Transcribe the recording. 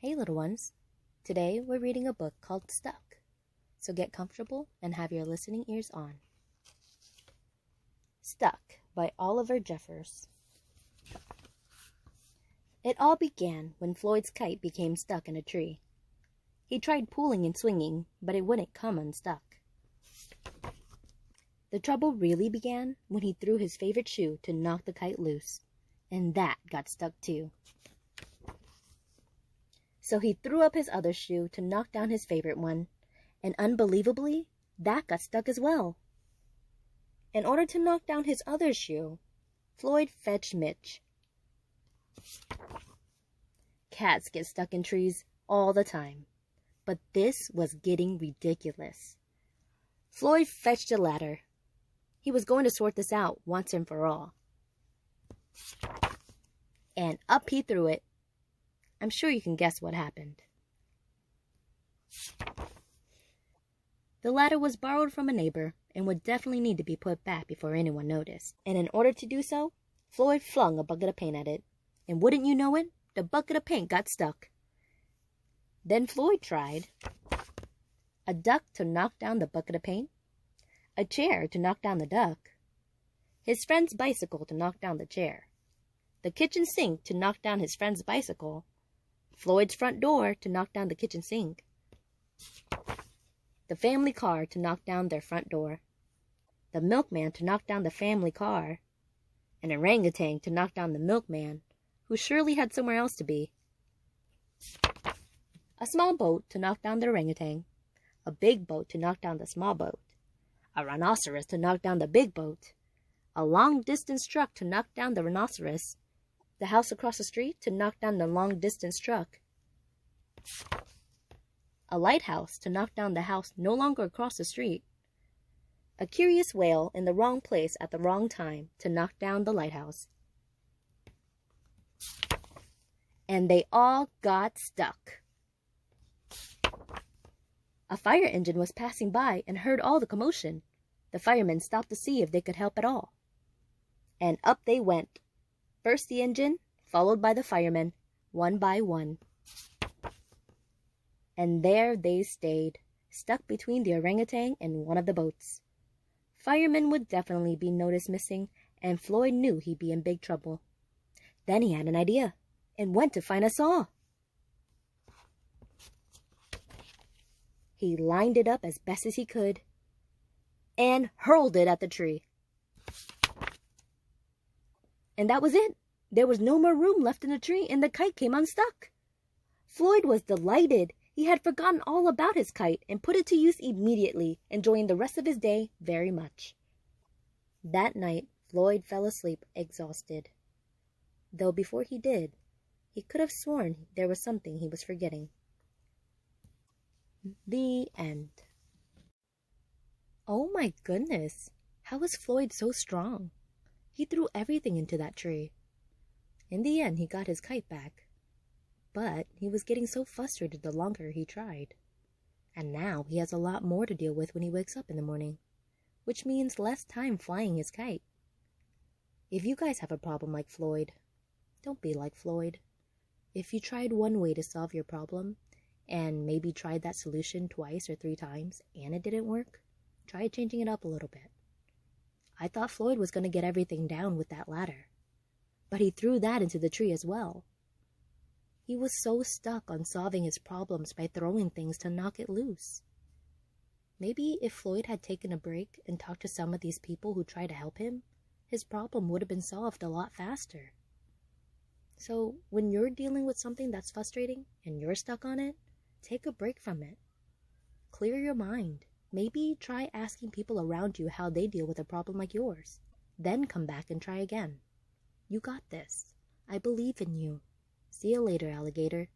Hey little ones, today we're reading a book called Stuck, so get comfortable and have your listening ears on. Stuck by Oliver Jeffers. It all began when Floyd's kite became stuck in a tree. He tried pulling and swinging, but it wouldn't come unstuck. The trouble really began when he threw his favorite shoe to knock the kite loose, and that got stuck too. So he threw up his other shoe to knock down his favorite one, and unbelievably, that got stuck as well. In order to knock down his other shoe, Floyd fetched Mitch. Cats get stuck in trees all the time, but this was getting ridiculous. Floyd fetched a ladder. He was going to sort this out once and for all. And up he threw it. I'm sure you can guess what happened. The ladder was borrowed from a neighbor and would definitely need to be put back before anyone noticed. And in order to do so, Floyd flung a bucket of paint at it. And wouldn't you know it, the bucket of paint got stuck. Then Floyd tried a duck to knock down the bucket of paint, a chair to knock down the duck, his friend's bicycle to knock down the chair, the kitchen sink to knock down his friend's bicycle, Floyd's front door to knock down the kitchen sink, the family car to knock down their front door, the milkman to knock down the family car, an orangutan to knock down the milkman, who surely had somewhere else to be, a small boat to knock down the orangutan, a big boat to knock down the small boat, a rhinoceros to knock down the big boat, a long-distance truck to knock down the rhinoceros, the house across the street to knock down the long-distance truck, a lighthouse to knock down the house no longer across the street, a curious whale in the wrong place at the wrong time to knock down the lighthouse. And they all got stuck. A fire engine was passing by and heard all the commotion. The firemen stopped to see if they could help at all. And up they went. First the engine, followed by the firemen, one by one. And there they stayed, stuck between the orangutan and one of the boats. Firemen would definitely be noticed missing, and Floyd knew he'd be in big trouble. Then he had an idea, and went to find a saw. He lined it up as best as he could, and hurled it at the tree. And that was it. There was no more room left in the tree, and the kite came unstuck. Floyd was delighted. He had forgotten all about his kite and put it to use immediately, enjoying the rest of his day very much. That night, Floyd fell asleep exhausted. Though before he did, he could have sworn there was something he was forgetting. The end. Oh my goodness, how was Floyd so strong? He threw everything into that tree. In the end, he got his kite back. But he was getting so frustrated the longer he tried. And now he has a lot more to deal with when he wakes up in the morning, which means less time flying his kite. If you guys have a problem like Floyd, don't be like Floyd. If you tried one way to solve your problem, and maybe tried that solution twice or 3 times, and it didn't work, try changing it up a little bit. I thought Floyd was going to get everything down with that ladder, but he threw that into the tree as well. He was so stuck on solving his problems by throwing things to knock it loose. Maybe if Floyd had taken a break and talked to some of these people who tried to help him, his problem would have been solved a lot faster. So when you're dealing with something that's frustrating and you're stuck on it, take a break from it. Clear your mind. Maybe try asking people around you how they deal with a problem like yours. Then come back and try again. You got this. I believe in you. See you later, alligator.